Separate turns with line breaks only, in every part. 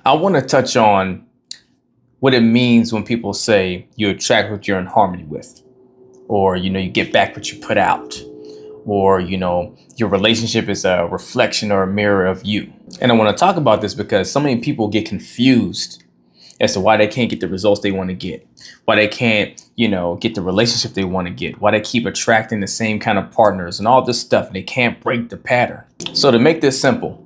I want to touch on what it means when people say you attract what you're in harmony with, or, you get back what you put out, or, your relationship is a reflection or a mirror of you. And I want to talk about this because so many people get confused as to why they can't get the results they want to get, why they can't, get the relationship they want to get, why they keep attracting the same kind of partners and all this stuff. They can't break the pattern. So to make this simple,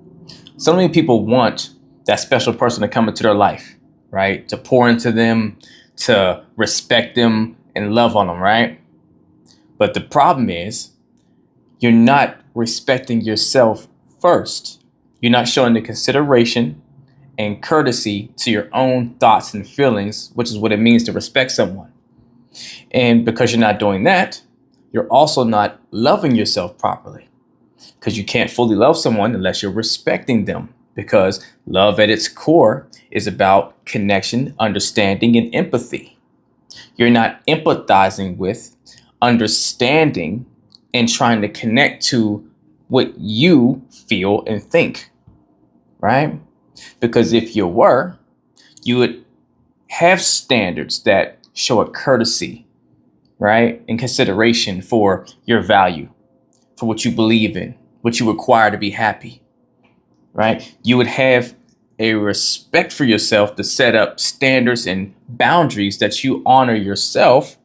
so many people want that special person to come into their life, right? To pour into them, to respect them and love on them, right? But the problem is you're not respecting yourself first. You're not showing the consideration and courtesy to your own thoughts and feelings, which is what it means to respect someone. And because you're not doing that, you're also not loving yourself properly, because you can't fully love someone unless you're respecting them, because love at its core is about connection, understanding, and empathy. You're not empathizing with, understanding, and trying to connect to what you feel and think, right? Because if you were, you would have standards that show a courtesy, right? And consideration for your value, for what you believe in, what you require to be happy, right? You would have a respect for yourself to set up standards and boundaries that you honor yourself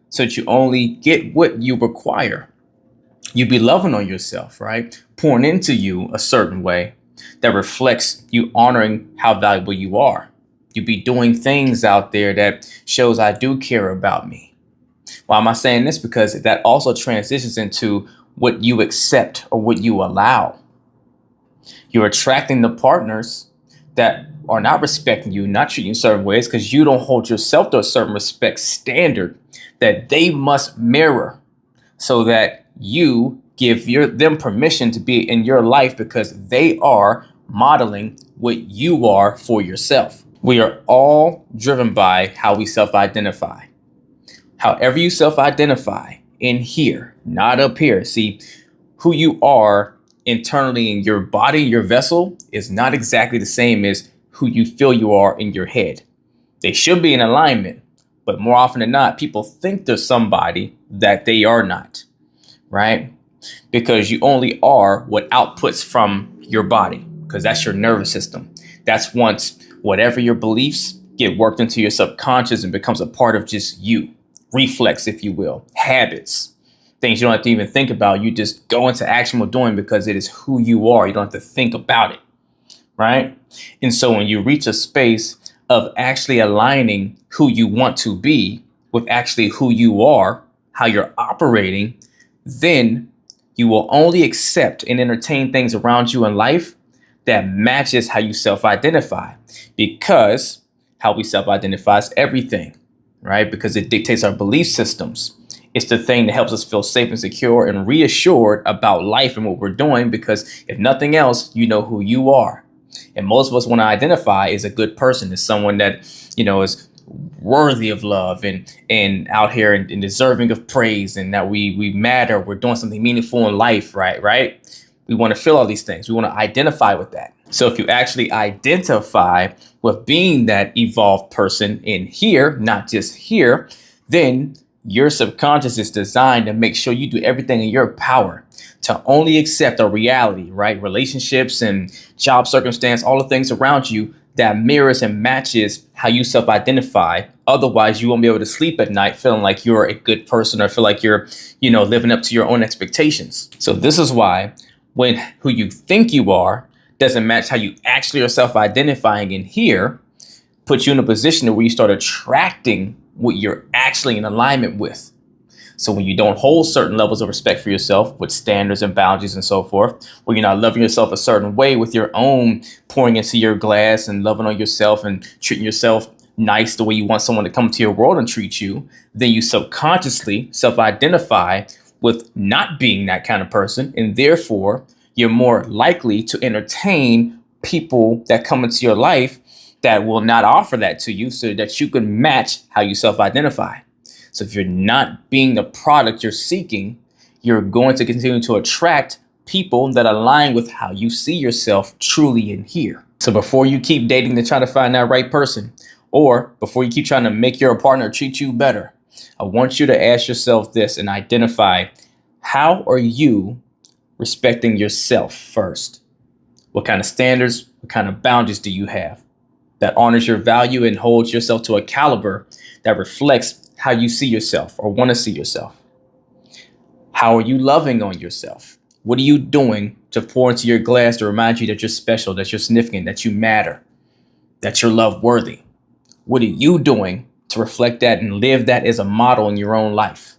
so that you only get what you require. You'd be loving on yourself, right? Pouring into you a certain way that reflects you honoring how valuable you are. You'd be doing things out there that shows I do care about me. Why am I saying this? Because that also transitions into what you accept or what you allow. You're attracting the partners that are not respecting you, not treating you certain ways, because you don't hold yourself to a certain respect standard that they must mirror, so that you give them permission to be in your life because they are modeling what you are for yourself. We are all driven by how we self-identify. However you self-identify in here, not up here. See, who you are internally in your body, your vessel, is not exactly the same as who you feel you are in your head. They should be in alignment, but more often than not, people think they're somebody that they are not, right? Because you only are what outputs from your body, because that's your nervous system. That's once whatever your beliefs get worked into your subconscious and becomes a part of just you. Reflex, if you will, habits, things you don't have to even think about. You just go into action with doing because it is who you are. You don't have to think about it, right? And so when you reach a space of actually aligning who you want to be with actually who you are, how you're operating, then you will only accept and entertain things around you in life that matches how you self-identify, because how we self-identify is everything, right? Because it dictates our belief systems. It's the thing that helps us feel safe and secure and reassured about life and what we're doing, because if nothing else, you know who you are. And most of us want to identify as a good person, as someone that, is worthy of love and out here and deserving of praise, and that we matter, we're doing something meaningful in life, right? We want to feel all these things. We want to identify with that. So if you actually identify with being that evolved person in here, not just here, then your subconscious is designed to make sure you do everything in your power to only accept a reality, right? Relationships and job circumstance, all the things around you that mirrors and matches how you self-identify. Otherwise, you won't be able to sleep at night feeling like you're a good person or feel like you're, living up to your own expectations. So this is why when who you think you are doesn't match how you actually are self-identifying in here, puts you in a position where you start attracting what you're actually in alignment with. So when you don't hold certain levels of respect for yourself with standards and boundaries and so forth, when you're not loving yourself a certain way with your own pouring into your glass and loving on yourself and treating yourself nice the way you want someone to come to your world and treat you, then you subconsciously self-identify with not being that kind of person. And therefore, you're more likely to entertain people that come into your life that will not offer that to you, so that you can match how you self-identify. So if you're not being the product you're seeking, you're going to continue to attract people that align with how you see yourself truly in here. So before you keep dating to try to find that right person, or before you keep trying to make your partner treat you better, I want you to ask yourself this and identify, how are you respecting yourself first? What kind of standards, what kind of boundaries do you have that honors your value and holds yourself to a caliber that reflects how you see yourself or want to see yourself? How are you loving on yourself? What are you doing to pour into your glass to remind you that you're special, that you're significant, that you matter, that you're love worthy? What are you doing to reflect that and live that as a model in your own life?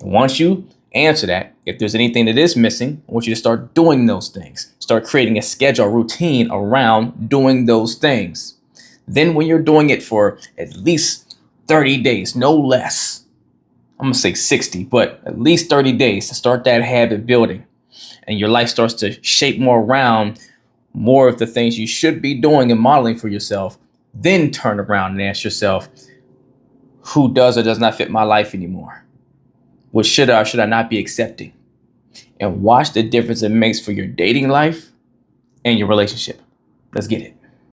And once you answer that, if there's anything that is missing, I want you to start doing those things. Start creating a schedule, a routine around doing those things. Then when you're doing it for at least 30 days, no less, I'm going to say 60, but at least 30 days to start that habit building. And your life starts to shape more around more of the things you should be doing and modeling for yourself. Then turn around and ask yourself, who does or does not fit my life anymore? What should I or should I not be accepting? And watch the difference it makes for your dating life and your relationship. Let's get it.